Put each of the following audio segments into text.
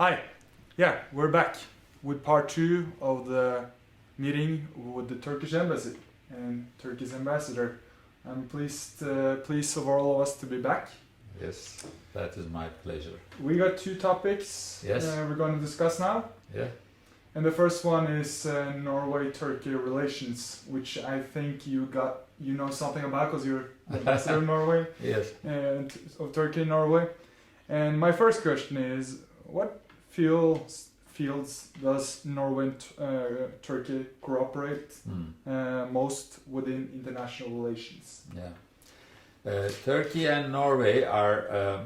Hi, yeah, we're back with part 2 of the meeting with the Turkish embassy and Turkey's ambassador. I'm pleased for all of us to be back. Yes, that is my pleasure. We got 2 topics we're going to discuss now. Yeah. And the first one is Norway-Turkey relations, which I think you know something about because you're the ambassador of Norway. Yes. And of Turkey and Norway. And my first question is, what fields does Norway and Turkey cooperate most within international relations? Yeah. Turkey and Norway are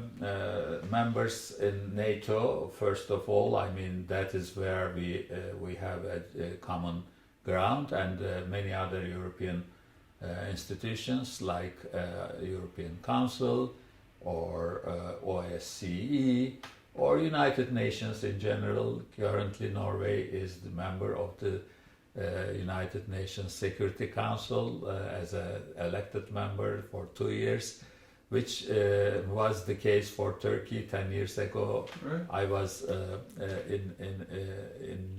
members in NATO. First of all, I mean that is where we have a common ground, and many other European institutions like European Council or OSCE or United Nations in general. Currently, Norway is the member of the United Nations Security Council as an elected member for 2 years, which was the case for Turkey 10 years ago. Right. I was in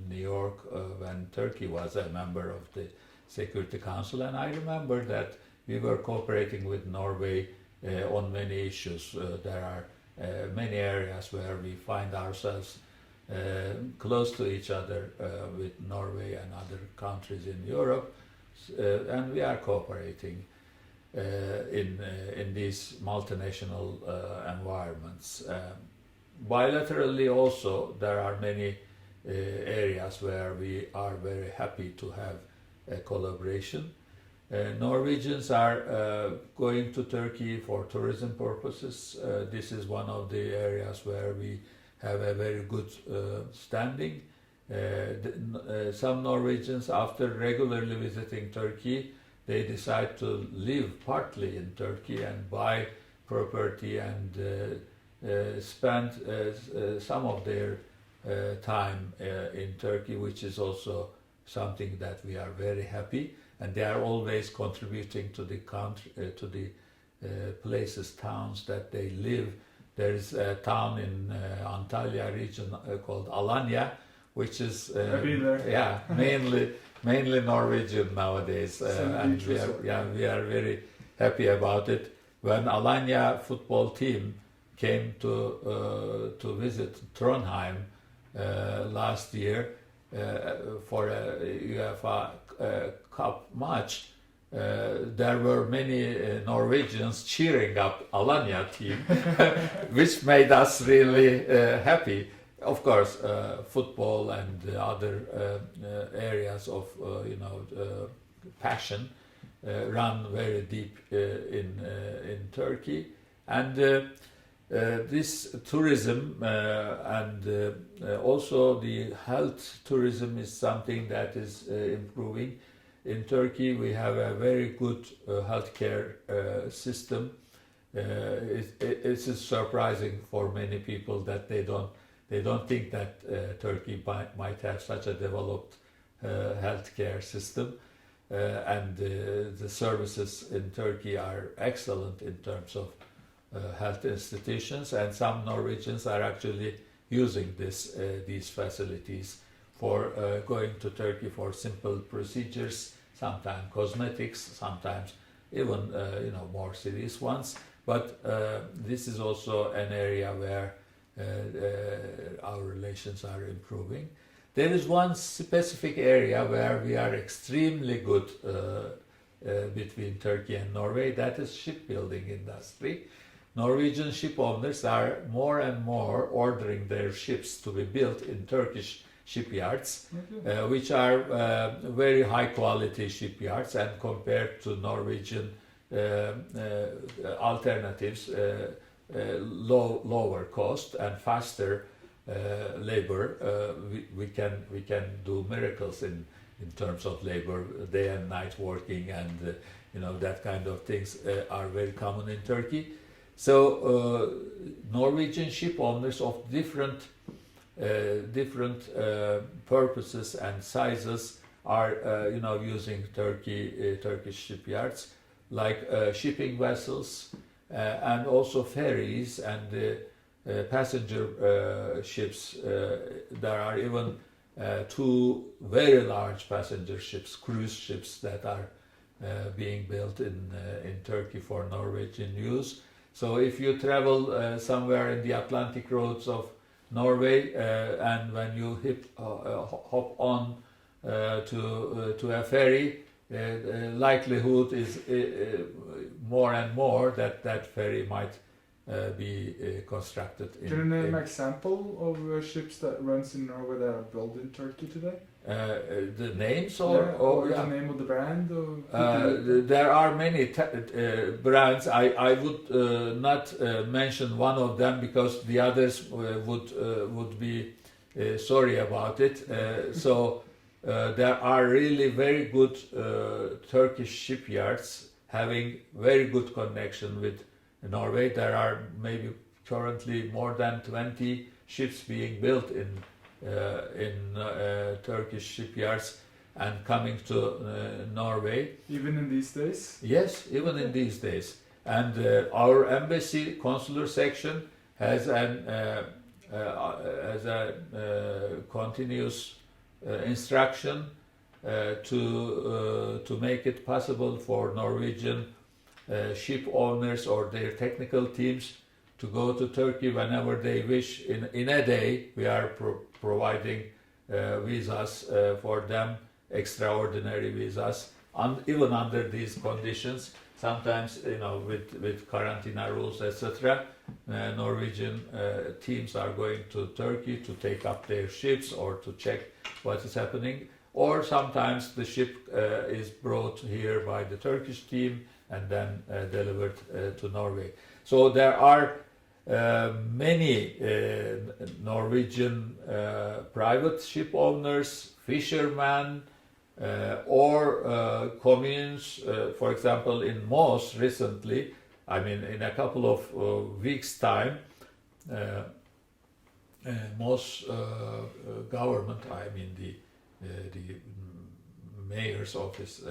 New York when Turkey was a member of the Security Council, and I remember that we were cooperating with Norway on many issues. There are many areas where we find ourselves close to each other with Norway and other countries in Europe, and we are cooperating in these multinational environments. Bilaterally also, there are many areas where we are very happy to have a collaboration. Norwegians are going to Turkey for tourism purposes. This is one of the areas where we have a very good standing. Some Norwegians, after regularly visiting Turkey, they decide to live partly in Turkey and buy property and spend some of their time in Turkey, which is also something that we are very happy. And they are always contributing to the country, to the places, towns that they live. There is a town in Antalya region called Alanya, which is mainly Norwegian nowadays, and we are very happy about it. When Alanya football team came to visit Trondheim last year for a UEFA Cup match, there were many Norwegians cheering up Alanya team, which made us really happy. Of course, football and other areas of passion run very deep in Turkey, and this tourism and also the health tourism is something that is improving. In Turkey, we have a very good healthcare system. It is surprising for many people that they don't think that Turkey might have such a developed healthcare system, and the services in Turkey are excellent in terms of health institutions, and some Norwegians are actually using these facilities for going to Turkey for simple procedures, sometimes cosmetics, sometimes even more serious ones. But this is also an area where our relations are improving. There is one specific area where we are extremely good between Turkey and Norway, that is shipbuilding industry. Norwegian ship owners are more and more ordering their ships to be built in Turkish shipyards, which are very high quality shipyards, and compared to Norwegian alternatives, lower cost and faster labor. We can do miracles in terms of labor, day and night working, and that kind of things are very common in Turkey. So Norwegian ship owners of different purposes and sizes are using Turkish shipyards, like shipping vessels and also ferries and passenger ships. There are even two very large passenger ships, cruise ships, that are being built in Turkey for Norwegian use. So if you travel somewhere in the Atlantic roads of Norway, and when you hop on to a ferry, likelihood is more and more that ferry might be constructed. Can you name an example of ships that runs in Norway that are built in Turkey today? The names or the name of the brand? There are many brands. I would not mention one of them because the others would be sorry about it. So there are really very good Turkish shipyards having very good connection with Norway. There are maybe currently more than 20 ships being built in Turkish shipyards and coming to Norway. Even in these days? Yes, even in these days. And our embassy consular section has a continuous instruction to make it possible for Norwegian ship owners or their technical teams to go to Turkey whenever they wish. In a day, we are providing visas for them, extraordinary visas, even under these conditions. Sometimes, with quarantine rules, etc., Norwegian teams are going to Turkey to take up their ships or to check what is happening. Or sometimes the ship is brought here by the Turkish team and then delivered to Norway. So there are many Norwegian private ship owners, fishermen, or communes. For example, in Moss recently, in a couple of weeks' time, Moss government, the mayor's office,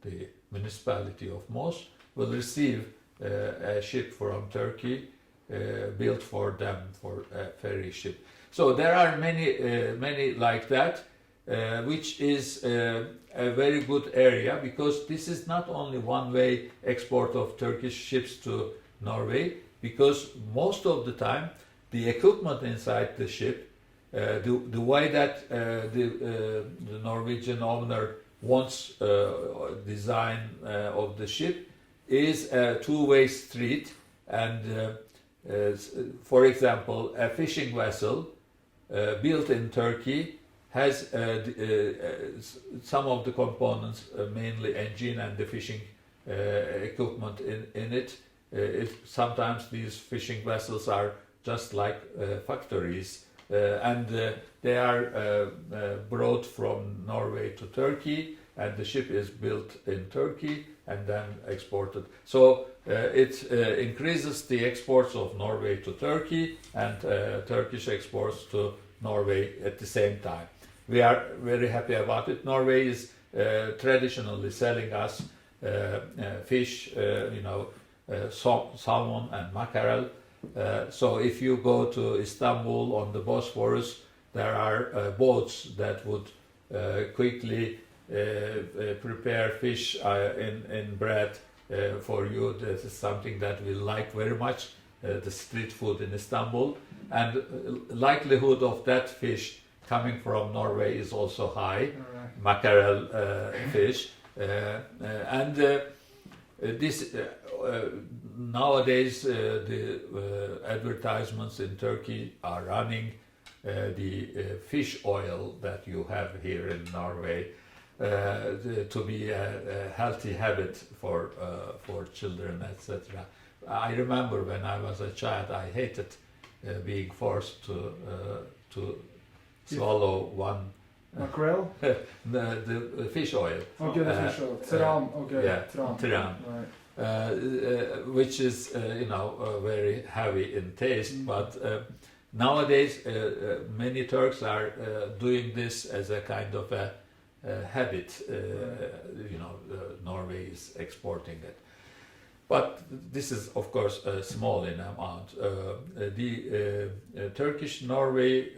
the municipality of Moss, will receive a ship from Turkey built for them, for a ferry ship. So there are many like that, which is a very good area, because this is not only one-way export of Turkish ships to Norway, because most of the time the equipment inside the ship, the way that the Norwegian owner wants design of the ship is a two-way street, and for example, a fishing vessel built in Turkey has some of the components, mainly engine and the fishing equipment in it. Sometimes these fishing vessels are just like factories, and they are brought from Norway to Turkey, and the ship is built in Turkey and then exported. So it increases the exports of Norway to Turkey and Turkish exports to Norway at the same time. We are very happy about it. Norway is traditionally selling us fish, salmon and mackerel. So if you go to Istanbul on the Bosphorus, there are boats that would quickly prepare fish in bread for you. This is something that we like very much, the street food in Istanbul. And likelihood of that fish coming from Norway is also high, mackerel fish. And this nowadays the advertisements in Turkey are running the fish oil that you have here in Norway to be a healthy habit for children, etc. I remember when I was a child, I hated being forced to swallow one mackerel? the fish oil. Okay, the fish oil. Tran. Okay. Yeah, Tran. Right. Which is very heavy in taste, but nowadays many Turks are doing this as a kind of a habit. Norway is exporting it. But this is, of course, small in amount. The Turkish-Norway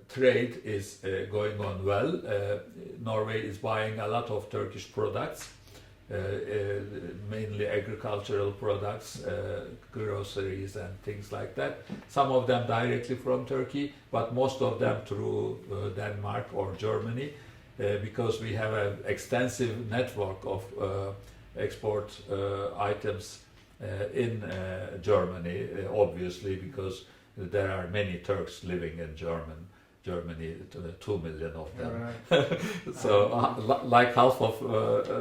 trade is going on well. Norway is buying a lot of Turkish products, mainly agricultural products, groceries and things like that. Some of them directly from Turkey, but most of them through Denmark or Germany, because we have an extensive network of export items in Germany, obviously, because there are many Turks living in Germany, 2 million of them. Right. So, like half of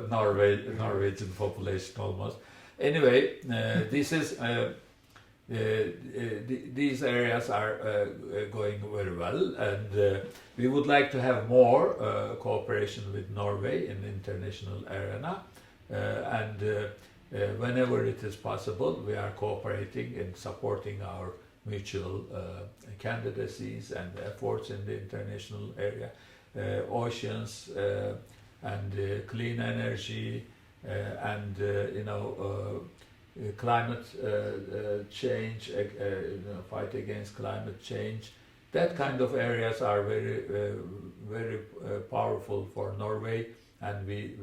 Norwegian population almost. Anyway, these areas are going very well, and we would like to have more cooperation with Norway in the international arena. Whenever it is possible, we are cooperating in supporting our mutual candidacies and efforts in the international area, oceans and clean energy and climate change, fight against climate change. That kind of areas are very powerful for Norway, and we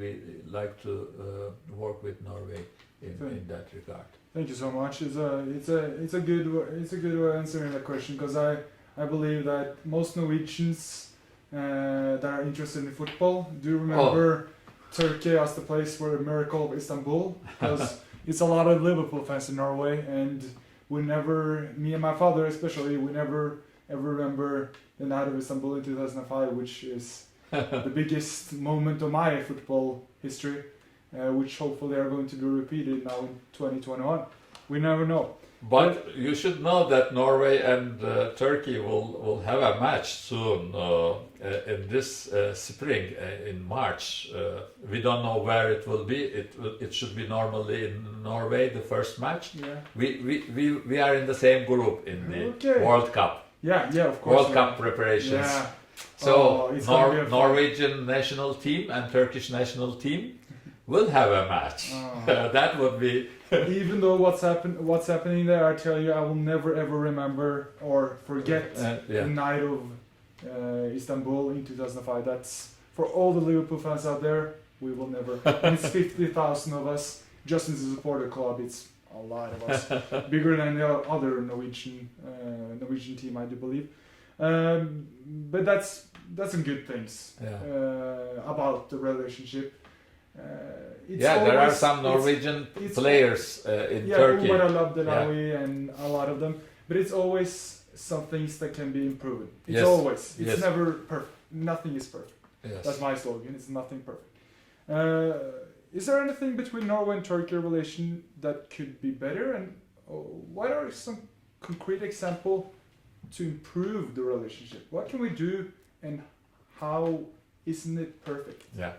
like to work with Norway in that regard. Thank you so much. It's a good way of answering that question, because I believe that most Norwegians that are interested in football do remember Turkey as the place for the miracle of Istanbul, because it's a lot of Liverpool fans in Norway, and me and my father especially, we never ever remember the night of Istanbul in 2005, which is the biggest moment of my football history. Which hopefully are going to be repeated now in 2021. We never know. But you should know that Norway and Turkey will have a match soon in this spring, in March. We don't know where it will be. It should be normally in Norway, the first match. Yeah. We are in the same group in the World Cup. Yeah, of course. World Cup preparations. Yeah. So Norwegian national team and Turkish national team will have a match. That would be. Even though what's happening there, I tell you, I will never ever remember or forget the night of Istanbul in 2005. That's for all the Liverpool fans out there. We will never. And it's 50,000 of us just in the supporter club. It's a lot of us, bigger than the other Norwegian team, I do believe. But that's some good things about the relationship. There are some Norwegian players in Turkey. Yeah, Umar Abdelawi and a lot of them. But it's always some things that can be improved. It's never perfect. Nothing is perfect. Yes. That's my slogan. It's nothing perfect. Is there anything between Norway and Turkey relation that could be better? And what are some concrete examples to improve the relationship? What can we do, and how isn't it perfect? Yeah.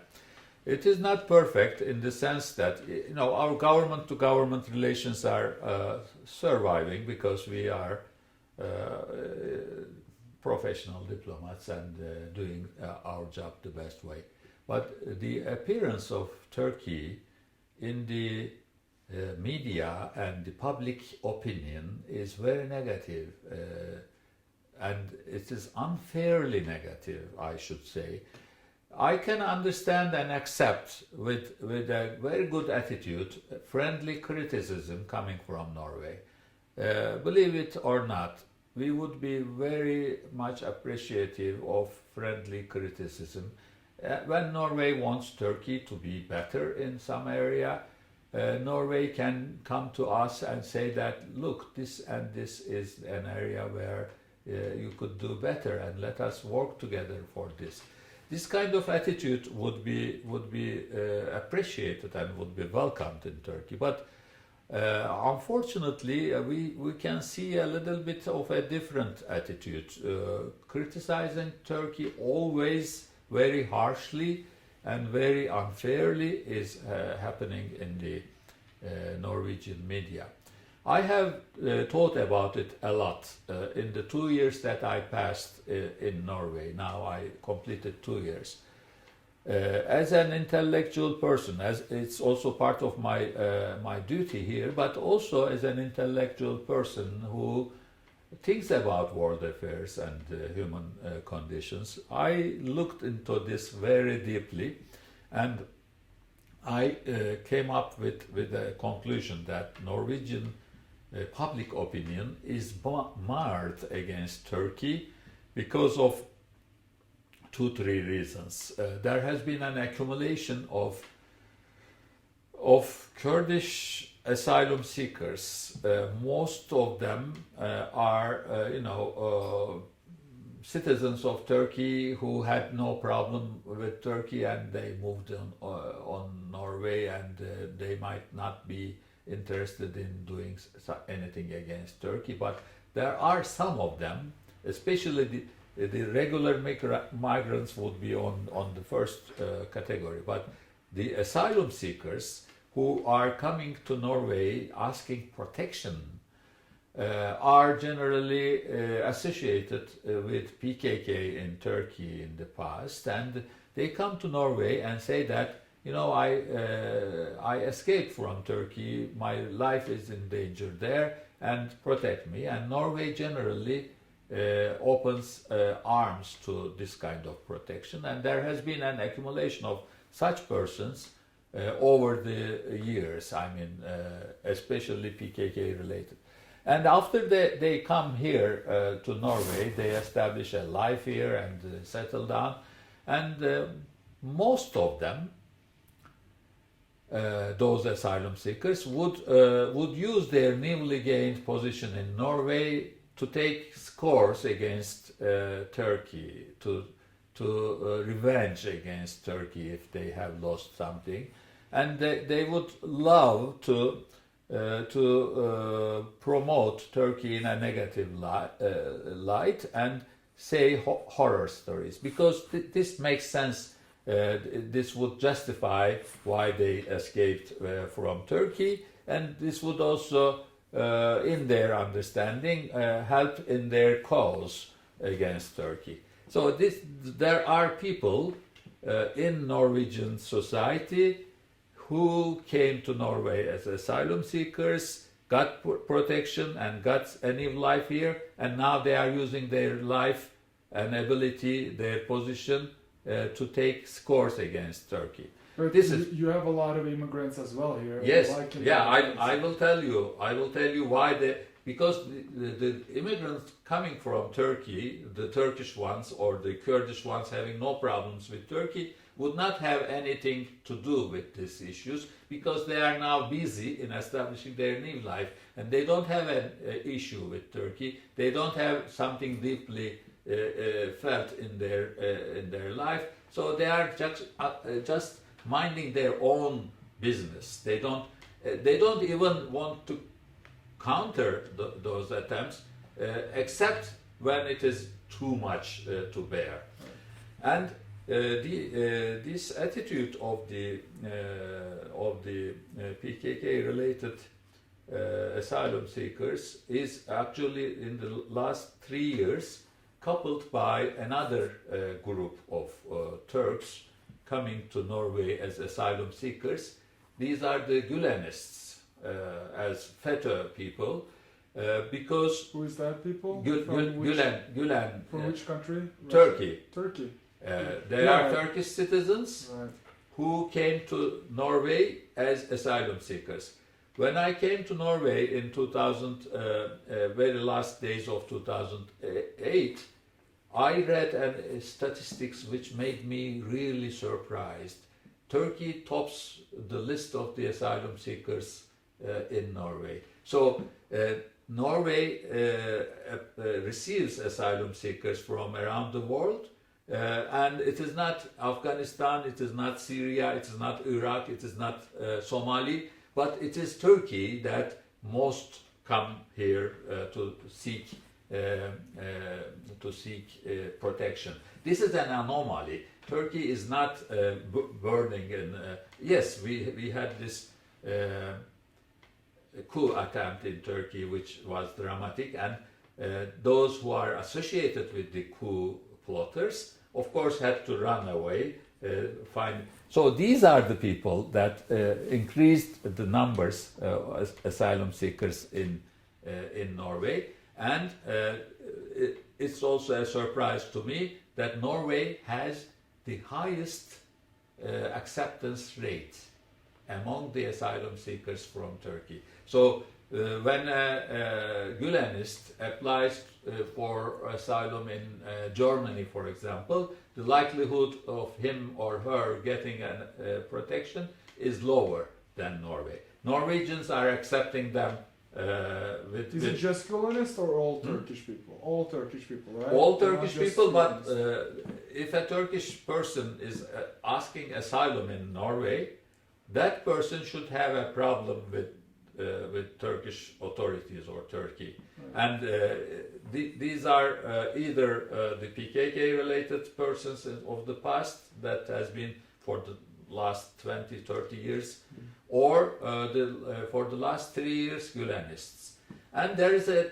It is not perfect in the sense that our government-to-government relations are surviving because we are professional diplomats and doing our job the best way. But the appearance of Turkey in the media and the public opinion is very negative, and it is unfairly negative, I should say. I can understand and accept with a very good attitude friendly criticism coming from Norway. Believe it or not, we would be very much appreciative of friendly criticism. When Norway wants Turkey to be better in some area, Norway can come to us and say that, look, this and this is an area where you could do better, and let us work together for this. This kind of attitude would be appreciated and would be welcomed in Turkey. But unfortunately, we can see a little bit of a different attitude. Criticizing Turkey always very harshly and very unfairly is happening in the Norwegian media. I have thought about it a lot in the 2 years that I passed in Norway. Now I completed 2 years. as an intellectual person, as it's also part of my duty here, but also as an intellectual person who thinks about world affairs and human conditions, I looked into this very deeply, and I came up with a conclusion that Norwegian public opinion is marred against Turkey because of 2-3 reasons. There has been an accumulation of Kurdish asylum seekers. Most of them are, citizens of Turkey who had no problem with Turkey, and they moved on Norway, and they might not be interested in doing anything against Turkey. But there are some of them, especially the regular migrants would be on the first category. But the asylum seekers who are coming to Norway asking protection are generally associated with PKK in Turkey in the past, and they come to Norway and say that, I escaped from Turkey, my life is in danger there, and protect me. And Norway generally opens arms to this kind of protection, and there has been an accumulation of such persons over the years, especially PKK related. And after they come here to Norway, they establish a life here and settle down. And most of them, those asylum seekers, would use their newly gained position in Norway to take scores against Turkey, to revenge against Turkey if they have lost something. And they would love to promote Turkey in a negative light and say horror stories, because this makes sense. This would justify why they escaped from Turkey, and this would also, in their understanding, help in their cause against Turkey. So there are people in Norwegian society who came to Norway as asylum seekers, got protection and got a new life here, and now they are using their life and ability, their position, to take scores against Turkey. But you have a lot of immigrants as well here. Yes, I will tell you why because the immigrants coming from Turkey, the Turkish ones or the Kurdish ones having no problems with Turkey, would not have anything to do with these issues, because they are now busy in establishing their new life, and they don't have an issue with Turkey. They don't have something deeply felt in their life, so they are just minding their own business. They don't even want to counter those attempts, except when it is too much to bear. And this attitude of the PKK-related asylum seekers is actually in the last 3 years coupled by another group of Turks coming to Norway as asylum seekers. These are the Gülenists, as FETÖ people, because... Who is that people? Gülen. From which country? Turkey. Turkey. They are Turkish citizens, right, who came to Norway as asylum seekers. When I came to Norway in 2000, very last days of 2008, I read statistics which made me really surprised. Turkey tops the list of the asylum seekers in Norway. So Norway receives asylum seekers from around the world, and it is not Afghanistan, it is not Syria, it is not Iraq, it is not Somali, but it is Turkey that most come here to seek protection. This is an anomaly. Turkey is not burning in... yes, we had this coup attempt in Turkey, which was dramatic, and those who are associated with the coup plotters, of course, had to run away find. So these are the people that increased the numbers of asylum seekers in Norway, and it's also a surprise to me that Norway has the highest acceptance rate among the asylum seekers from Turkey. So when a Gülenist applies for asylum in Germany, for example, the likelihood of him or her getting protection is lower than Norway. Norwegians are accepting them Is it just Gülenist or all Turkish people? All Turkish people, right? All Turkish people, but if a Turkish person is asking asylum in Norway, that person should have a problem with Turkish authorities or Turkey. Right. And these are either the PKK-related persons of the past that has been for the last 20, 30 years, or for the last 3 years, Gülenists. And there is a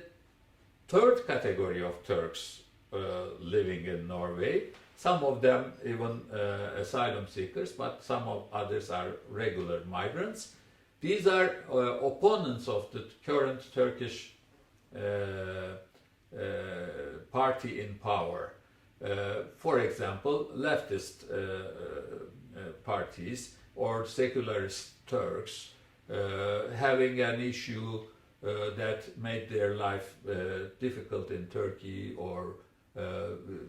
third category of Turks living in Norway. Some of them even asylum seekers, but some of others are regular migrants. These are opponents of the current Turkish party in power. For example, leftist parties or secularist Turks having an issue that made their life difficult in Turkey, or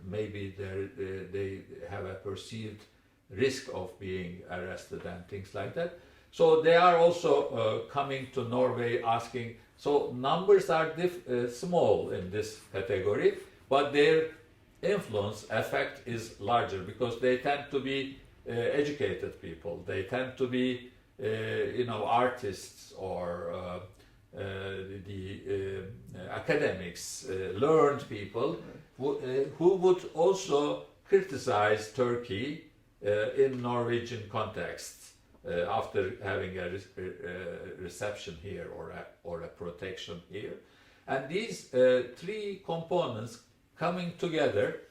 maybe they have a perceived risk of being arrested and things like that. So they are also coming to Norway asking. So numbers are small in this category, but their influence effect is larger because they tend to be educated people. They tend to be artists or the academics, learned people who would also criticize Turkey in Norwegian context after having a reception here or a protection here. And these three components coming together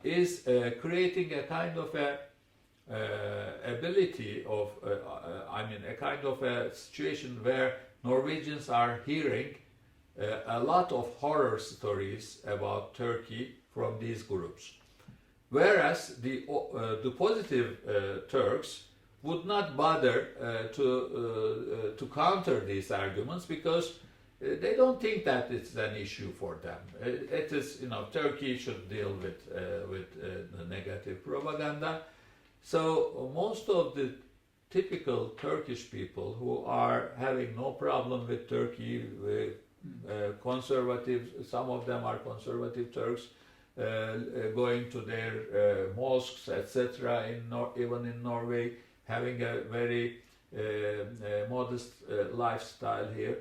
is creating a kind of ability of, a kind of a situation where Norwegians are hearing a lot of horror stories about Turkey from these groups. Whereas the positive Turks would not bother to counter these arguments because they don't think that it's an issue for them. It is, Turkey should deal with the negative propaganda. So most of the typical Turkish people who are having no problem with Turkey, conservative, some of them are conservative Turks, going to their mosques, etc., even in Norway, having a very modest lifestyle here,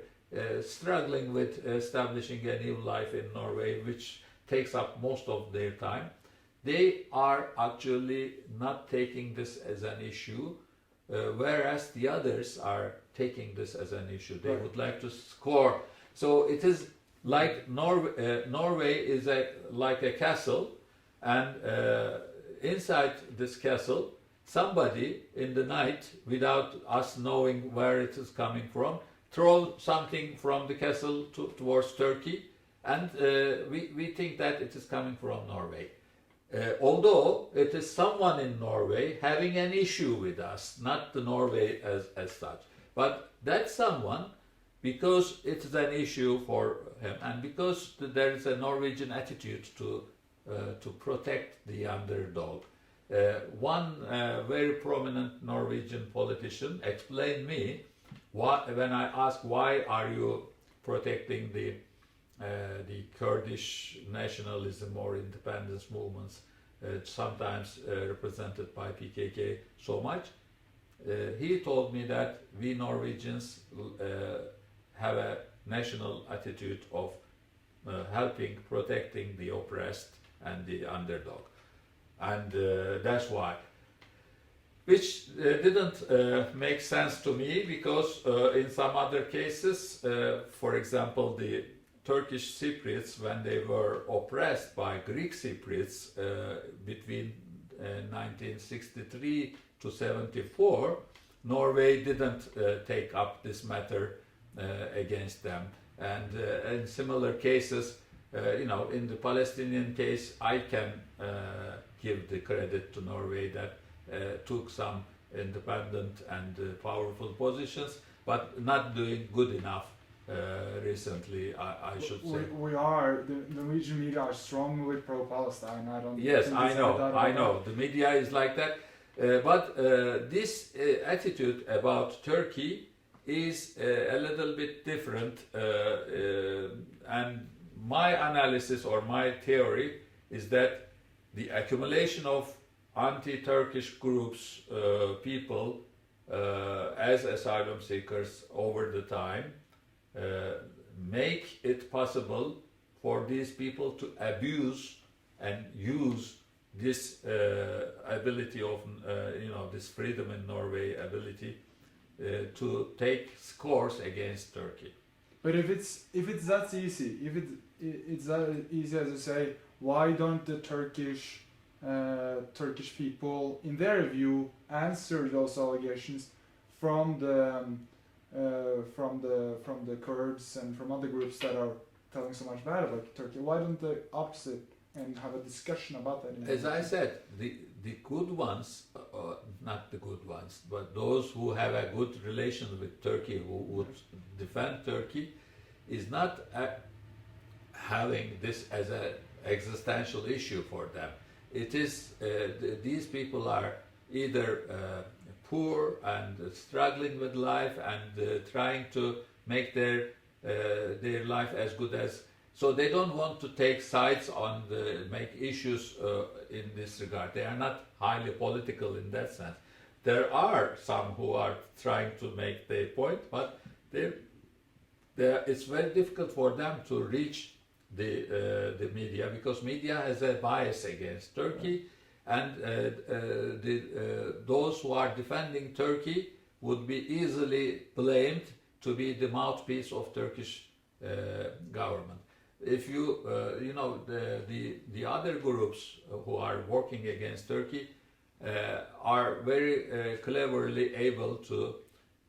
struggling with establishing a new life in Norway, which takes up most of their time. They are actually not taking this as an issue, whereas the others are taking this as an issue. They would like to score. So it is like Norway is like a castle, and inside this castle, somebody in the night, without us knowing where it is coming from, throw something from the castle towards Turkey, and we think that it is coming from Norway. Although it is someone in Norway having an issue with us, not the Norway as such. But that someone, because it is an issue for him, and because there is a Norwegian attitude to protect the underdog. One very prominent Norwegian politician explained me when I asked why are you protecting the Kurdish nationalism or independence movements, sometimes represented by PKK, so much. He told me that we Norwegians have a national attitude of protecting the oppressed and the underdog. And that's why. Which didn't make sense to me, because in some other cases, for example, the Turkish Cypriots, when they were oppressed by Greek Cypriots between 1963 to 74, Norway didn't take up this matter against them. And in similar cases, in the Palestinian case, I can give the credit to Norway that took some independent and powerful positions, but not doing good enough recently, I should say. The Norwegian media are strongly pro-Palestine. I don't. Yes, think I it's know, like that I at know. all. The media is like that. But this attitude about Turkey is a little bit different. And my analysis or my theory is that the accumulation of anti-Turkish groups, people, as asylum seekers over the time, make it possible for these people to abuse and use this ability of, this freedom in Norway ability to take scores against Turkey. But if it's that easy, if it's that easy as you say, why don't the Turkish people, in their view, answer those allegations from the Kurds and from other groups that are telling so much bad about Turkey? Why don't the opposite and have a discussion about that? As I said, the good ones, not the good ones, but those who have a good relation with Turkey, who would defend Turkey, is not having this as an existential issue for them. It is these people are either poor and struggling with life and trying to make their life as good as. So they don't want to take sides on make issues in this regard. They are not highly political in that sense. There are some who are trying to make their point, but it's very difficult for them to reach the media, because media has a bias against Turkey, and those who are defending Turkey would be easily blamed to be the mouthpiece of Turkish government. If you the other groups who are working against Turkey are very cleverly able to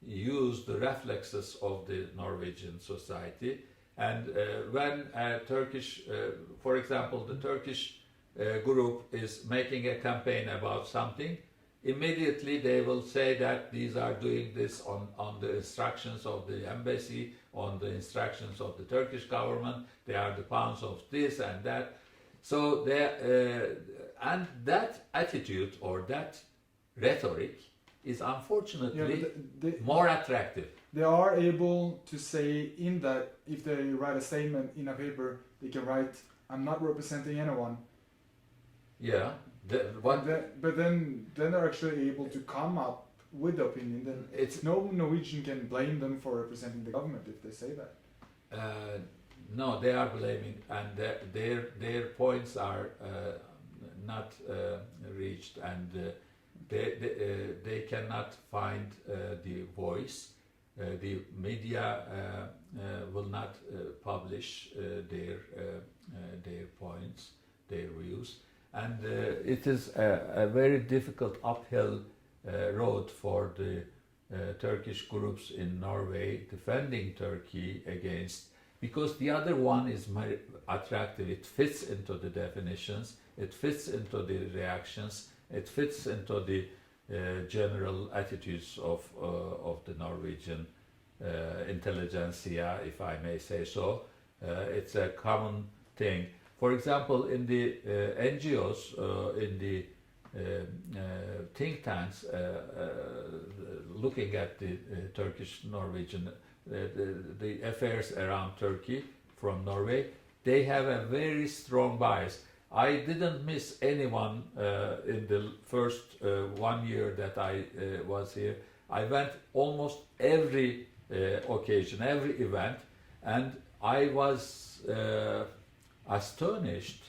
use the reflexes of the Norwegian society. And when Turkish, for example, the Turkish group is making a campaign about something, immediately they will say that these are doing this on the instructions of the embassy, on the instructions of the Turkish government. They are the pawns of this and that. So and that attitude or that rhetoric is unfortunately more attractive. They are able to say in that, if they write a statement in a paper, they can write, "I'm not representing anyone." Yeah. But then they're actually able to come up with the opinion. Then no Norwegian can blame them for representing the government if they say that. No, they are blaming, and their points are not reached, and they cannot find the voice. The media will not publish their points, their views, and it is a very difficult uphill road for the Turkish groups in Norway defending Turkey against, because the other one is very attractive. It fits into the definitions, it fits into the reactions, it fits into the general attitudes of the Norwegian intelligentsia, if I may say so. It's a common thing. For example, in the NGOs, in the think tanks, looking at the Turkish-Norwegian, the affairs around Turkey from Norway, they have a very strong bias. I didn't miss anyone in the first 1 year that I was here. I went almost every occasion, every event, and I was astonished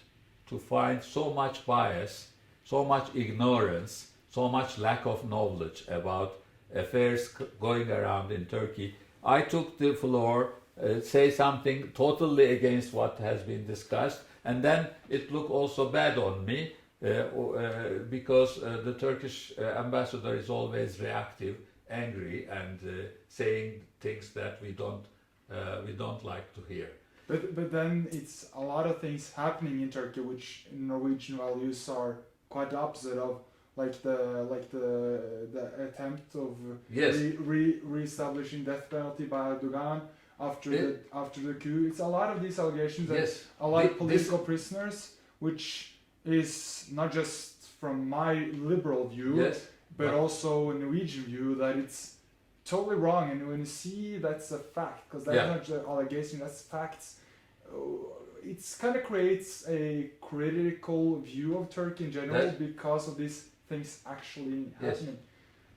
to find so much bias, so much ignorance, so much lack of knowledge about affairs going around in Turkey. I took the floor, say something totally against what has been discussed, and then it looked also bad on me because the Turkish ambassador is always reactive, angry, and saying things that we don't like to hear. But then it's a lot of things happening in Turkey which in Norwegian values are quite opposite of, like the attempt of Yes. re-establishing death penalty by Erdogan after the coup. It's a lot of these allegations that Yes. a lot of political prisoners, which is not just from my liberal view, Yes. but also a Norwegian view, that it's totally wrong. And when you see that's a fact, because that's not just allegation, that's facts, it kind of creates a critical view of Turkey in general because of these things actually happening.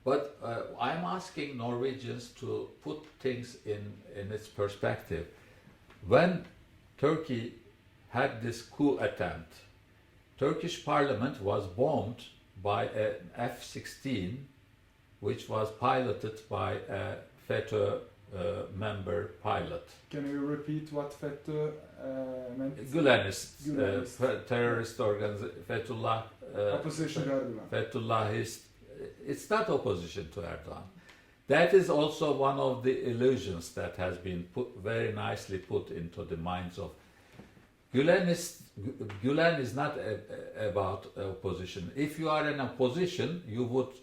But I'm asking Norwegians to put things in its perspective. When Turkey had this coup attempt, Turkish parliament was bombed by an F-16, which was piloted by a FETÖ member pilot. Can you repeat what FETÖ meant? Gülenist, terrorist organization, Fethullah. Opposition to Erdogan. Fethullahist. It's not opposition to Erdogan. That is also one of the illusions that has been very nicely put into the minds of Gülenists. Gülen is not about opposition. If you are in opposition, you would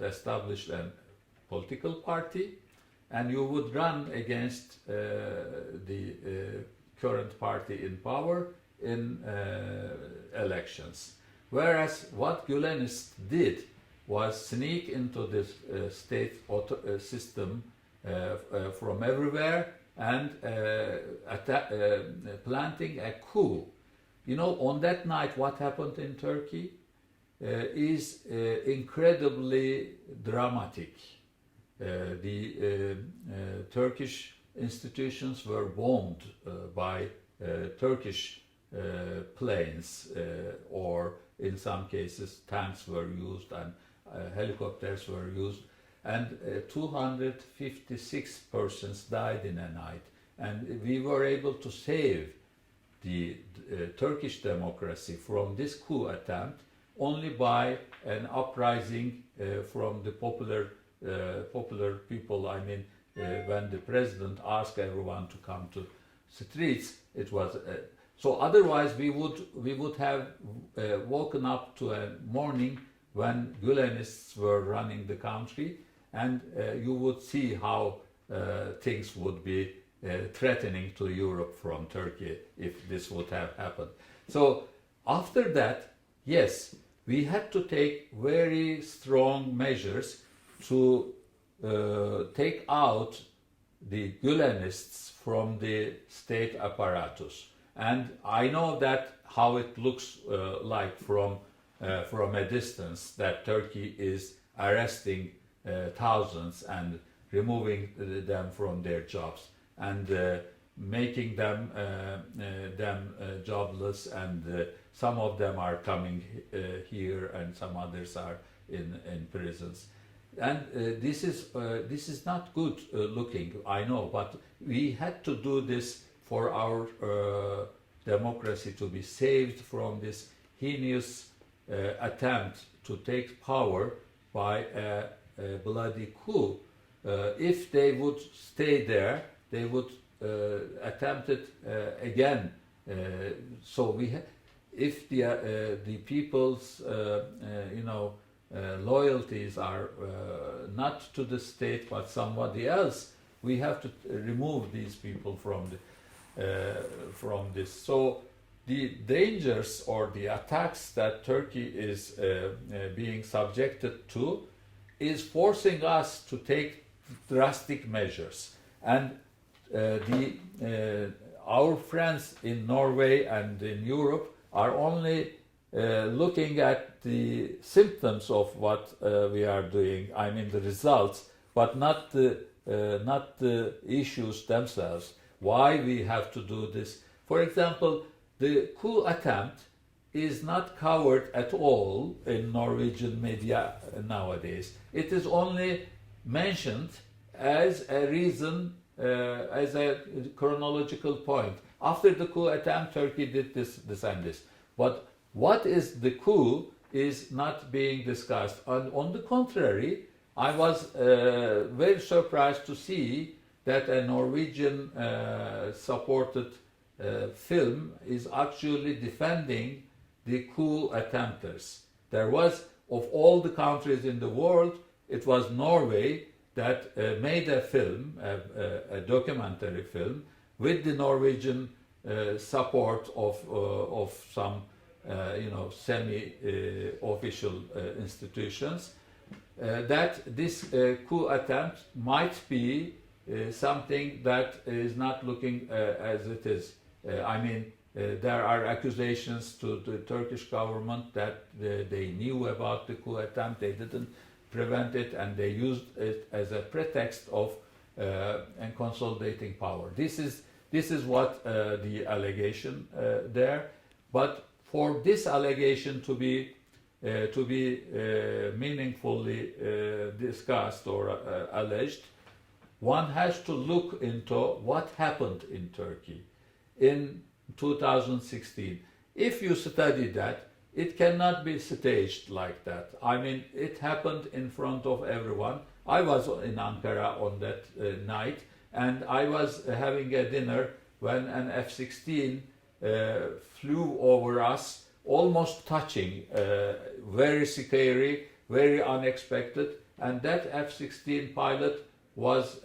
establish a political party, and you would run against the current party in power in elections. Whereas what Gülenists did was sneak into this state system from everywhere and planting a coup. You know, on that night, what happened in Turkey is incredibly dramatic. The Turkish institutions were bombed by Turkish planes, or in some cases tanks were used and helicopters were used, and 256 persons died in a night. And we were able to save the Turkish democracy from this coup attempt only by an uprising from the popular people. I mean, when the president asked everyone to come to streets, it was so. Otherwise, we would have woken up to a morning when Gülenists were running the country, and you would see how things would be threatening to Europe from Turkey if this would have happened. So after that, yes, we had to take very strong measures to take out the Gülenists from the state apparatus. And I know that how it looks like from a distance, that Turkey is arresting thousands and removing them from their jobs and making them jobless, and some of them are coming here and some others are in prisons. And this is not good looking, I know, but we had to do this for our democracy to be saved from this heinous attempt to take power by a bloody coup. If they would stay there, they would attempt it again. So if the people's loyalties are not to the state but somebody else, we have to remove these people from this. So the dangers or the attacks that Turkey is being subjected to is forcing us to take drastic measures. And our friends in Norway and in Europe are only looking at the symptoms of what we are doing, I mean the results, but not the issues themselves. Why we have to do this? For example, the coup attempt is not covered at all in Norwegian media nowadays. It is only mentioned as a reason, as a chronological point. After the coup attempt, Turkey did this and this. But what is the coup is not being discussed. On the contrary, I was very surprised to see that a Norwegian supported film is actually defending the coup attempters. There was, of all the countries in the world, it was Norway that made a film, a documentary film, with the Norwegian support of some, semi-official institutions, that this coup attempt might be something that is not looking as it is. There are accusations to the Turkish government that they knew about the coup attempt, they didn't prevent it, and they used it as a pretext of and consolidating power. This is what the allegation there. But for this allegation to be meaningfully discussed or alleged, one has to look into what happened in Turkey in 2016. If you study that, it cannot be staged like that. It happened in front of everyone. I was in Ankara on that night, and I was having a dinner when an F-16 flew over us, almost touching, very scary, very unexpected, and that F-16 pilot was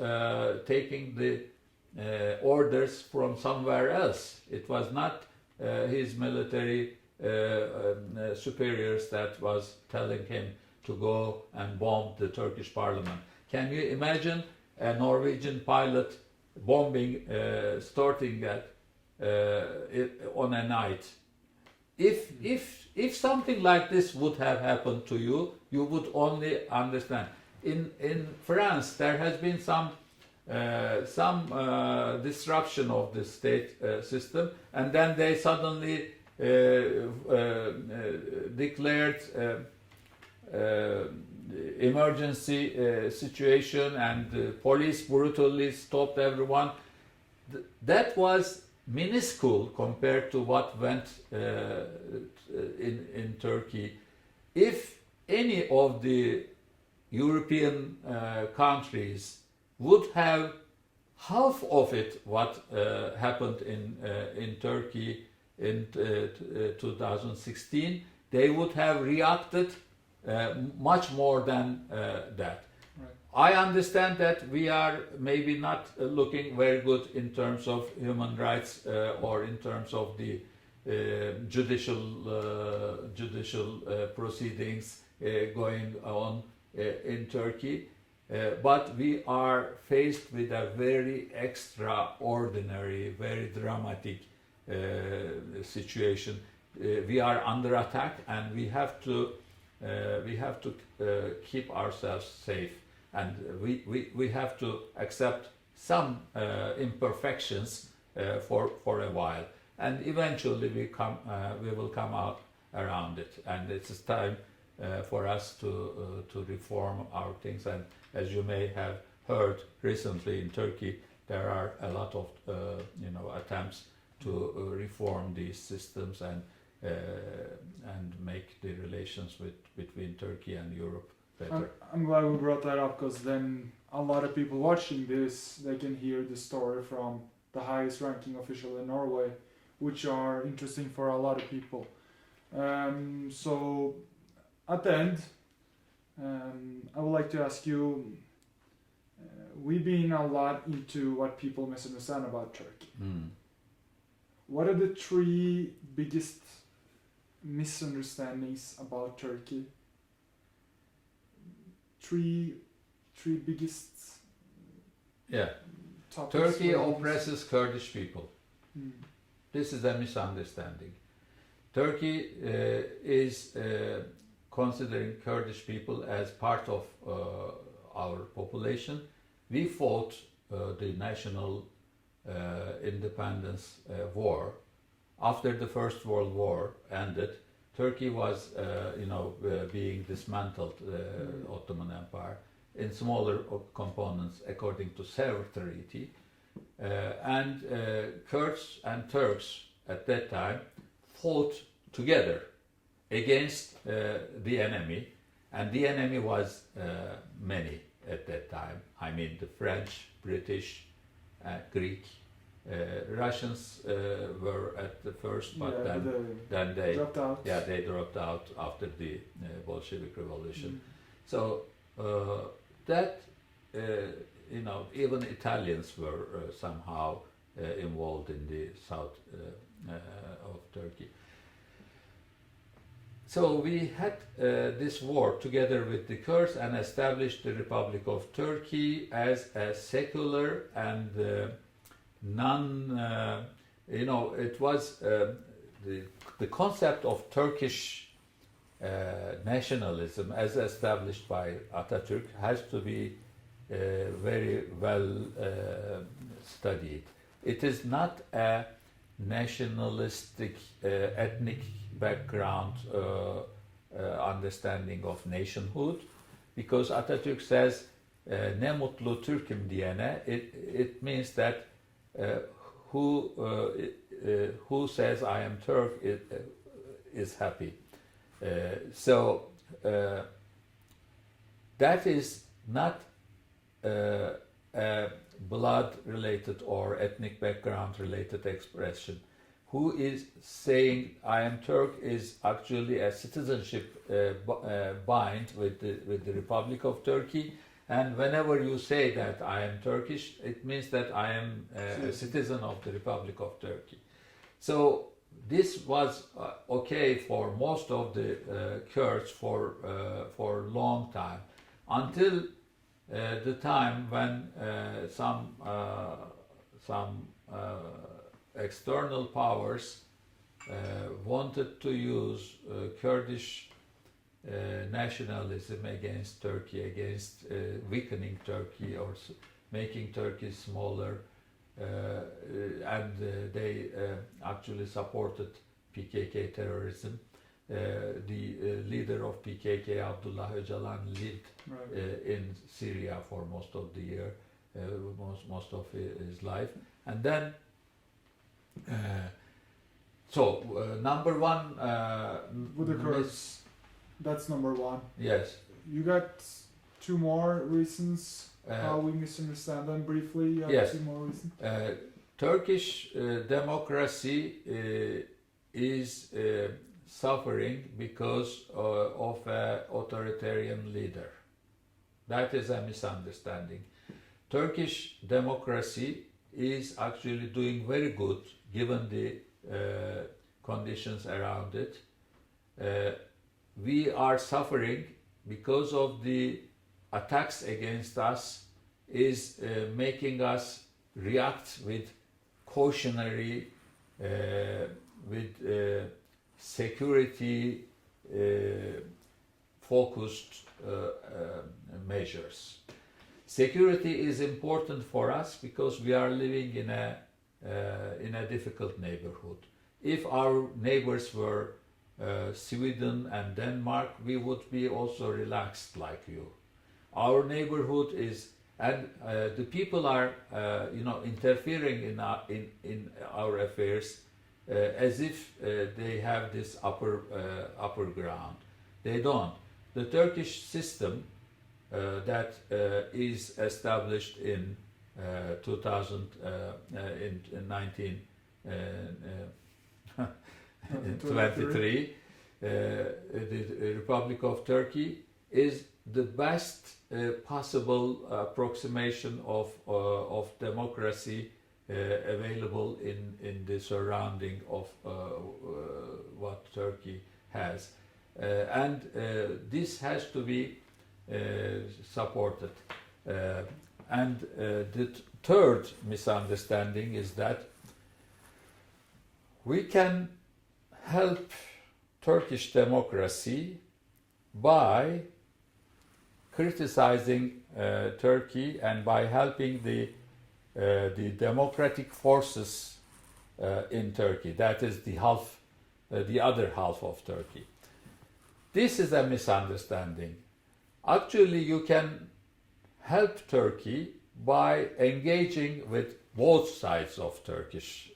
taking the orders from somewhere else. It was not his military superiors that was telling him to go and bomb the Turkish parliament. Can you imagine a Norwegian pilot bombing, starting that on a night? If something like this would have happened to you, you would only understand. In France, there has been some disruption of the state system, and then they suddenly declared emergency situation, and the police brutally stopped everyone. That was minuscule compared to what went in Turkey. If any of the European countries would have half of it what happened in Turkey in 2016, they would have reacted much more than that. Right. I understand that we are maybe not looking very good in terms of human rights or in terms of the judicial proceedings going on in Turkey, but we are faced with a very extraordinary, very dramatic situation. We are under attack, and we have to keep ourselves safe, and we have to accept some imperfections for a while, and eventually we will come out around it, and it's time for us to reform our things. And as you may have heard recently in Turkey, there are a lot of attempts to reform these systems and make the relations between Turkey and Europe better. I'm glad we brought that up, because then a lot of people watching this, they can hear the story from the highest ranking official in Norway, which are interesting for a lot of people. So at the end, I would like to ask you, we've been a lot into what people misunderstand about Turkey. What are the three biggest misunderstandings about Turkey? Three biggest topics. Turkey oppresses Kurdish people. This is a misunderstanding. Turkey is considering Kurdish people as part of our population. We fought the national independence war. After the First World War ended, Turkey was being dismantled, Ottoman Empire, in smaller components according to Sevr Treaty. And Kurds and Turks at that time fought together against the enemy, and the enemy was many at that time. I mean, the French, British, Greek, Russians were at the first, but then they dropped out. Yeah, they dropped out after the Bolshevik Revolution. So that even Italians were somehow involved in the south of Turkey. So we had this war together with the Kurds and established the Republic of Turkey as a secular and it was the concept of Turkish nationalism as established by Atatürk has to be very well studied. It is not a nationalistic ethnic background understanding of nationhood, because Atatürk says ne mutlu Türk'üm diyene, it means that who says I am Turk is happy. So that is not a blood-related or ethnic background-related expression. Who is saying I am Turk is actually a citizenship bind with the Republic of Turkey. And whenever you say that I am Turkish, it means that I am a citizen of the Republic of Turkey. So this was okay for most of the Kurds for a long time, until the time when some external powers wanted to use Kurdish nationalism against Turkey, against weakening Turkey or making Turkey smaller, and they actually supported PKK terrorism. The leader of PKK, Abdullah Öcalan, lived in Syria for most of the year, most of his life, and then number one with the Kurds. That's number one. Yes. You got two more reasons how we misunderstand them briefly. You have yes. two more reasons. Turkish democracy is suffering because of an authoritarian leader. That is a misunderstanding. Turkish democracy is actually doing very good given the conditions around it. We are suffering because of the attacks against us is making us react with cautionary, with security focused measures. Security is important for us because we are living in a difficult neighborhood. If our neighbors were Sweden and Denmark, we would be also relaxed like you. Our neighborhood is, and the people are, interfering in our affairs as if they have this upper ground. They don't. The Turkish system that is established in 1923, the Republic of Turkey is the best possible approximation of democracy available in the surrounding of what Turkey has, and this has to be supported. And the third misunderstanding is that we can help Turkish democracy by criticizing Turkey and by helping the democratic forces in Turkey. That is the other half of Turkey. This is a misunderstanding. Actually, you can help Turkey by engaging with both sides of Turkish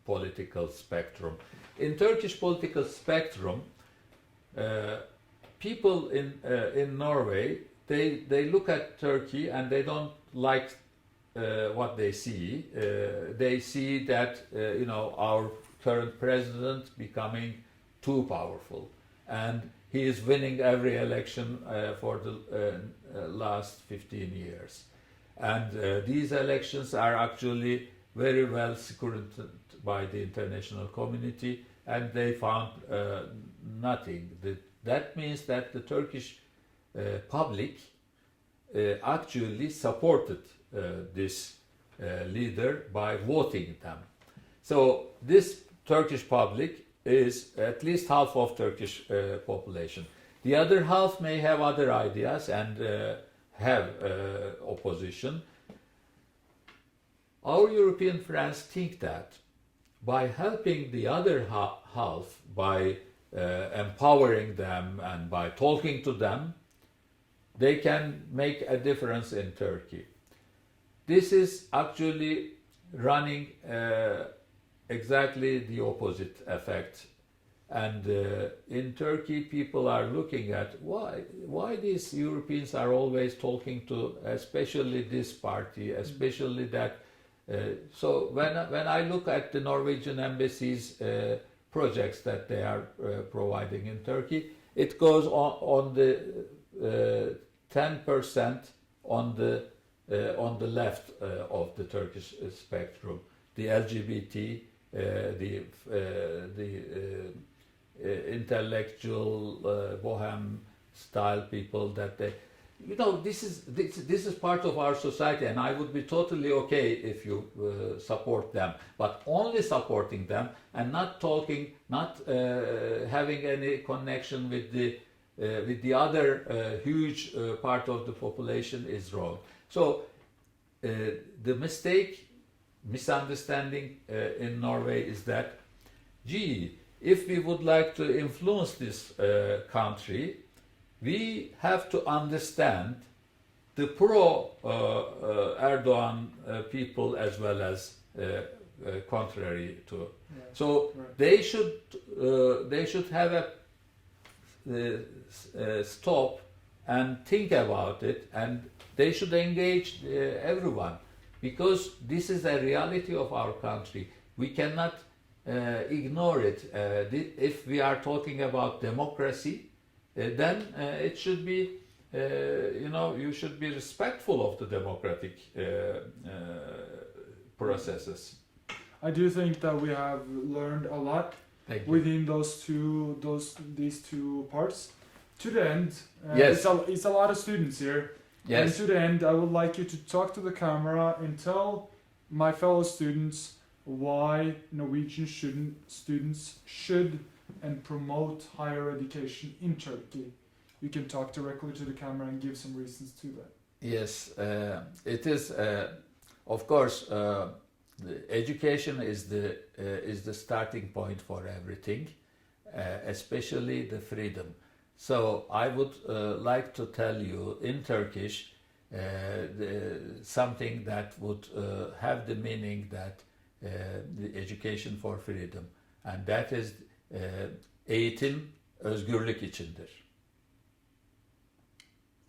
political spectrum. In Turkish political spectrum, people in Norway, they look at Turkey and they don't like what they see. They see that our current president becoming too powerful, and he is winning every election for the last 15 years. And these elections are actually very well scrutinized by the international community, and they found nothing. That means that the Turkish public actually supported this leader by voting them. So this Turkish public is at least half of Turkish population. The other half may have other ideas and have opposition. Our European friends think that by helping the other half, by empowering them and by talking to them, they can make a difference in Turkey. This is actually running exactly the opposite effect. And in Turkey, people are looking at why these Europeans are always talking to, especially this party, especially that. So when I look at the Norwegian embassy's projects that they are providing in Turkey, it goes on the 10% on the left of the Turkish spectrum, the LGBT, the intellectual bohem style people that they, this is part of our society, and I would be totally okay if you support them, but only supporting them and not talking, not having any connection with the other huge part of the population is wrong. So the misunderstanding in Norway is that, if we would like to influence this country, we have to understand the pro-Erdogan people as well as contrary to. Yeah, so right. They should have a stop and think about it, and they should engage everyone, because this is a reality of our country. We cannot ignore it. If we are talking about democracy, then it should be, you should be respectful of the democratic processes. I do think that we have learned a lot within these two parts. To the end, yes. it's a lot of students here. Yes. And to the end, I would like you to talk to the camera and tell my fellow students why Norwegian students should and promote higher education in Turkey. You can talk directly to the camera and give some reasons to that. Yes, it is. Of course, education is the starting point for everything, especially the freedom. So I would like to tell you in Turkish something that would have the meaning that the education for freedom, and that is eğitim özgürlük içindir.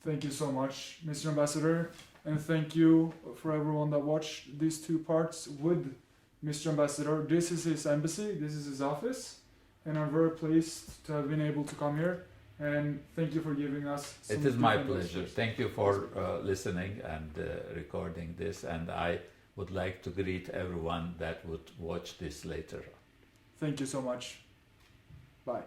Thank you so much, Mr. Ambassador, and thank you for everyone that watched these two parts with Mr. Ambassador. This is his embassy, this is his office, and I'm very pleased to have been able to come here. And thank you for giving us some. It is my pleasure. Thank you for listening and recording this, and I would like to greet everyone that would watch this later. Thank you so much. Bye.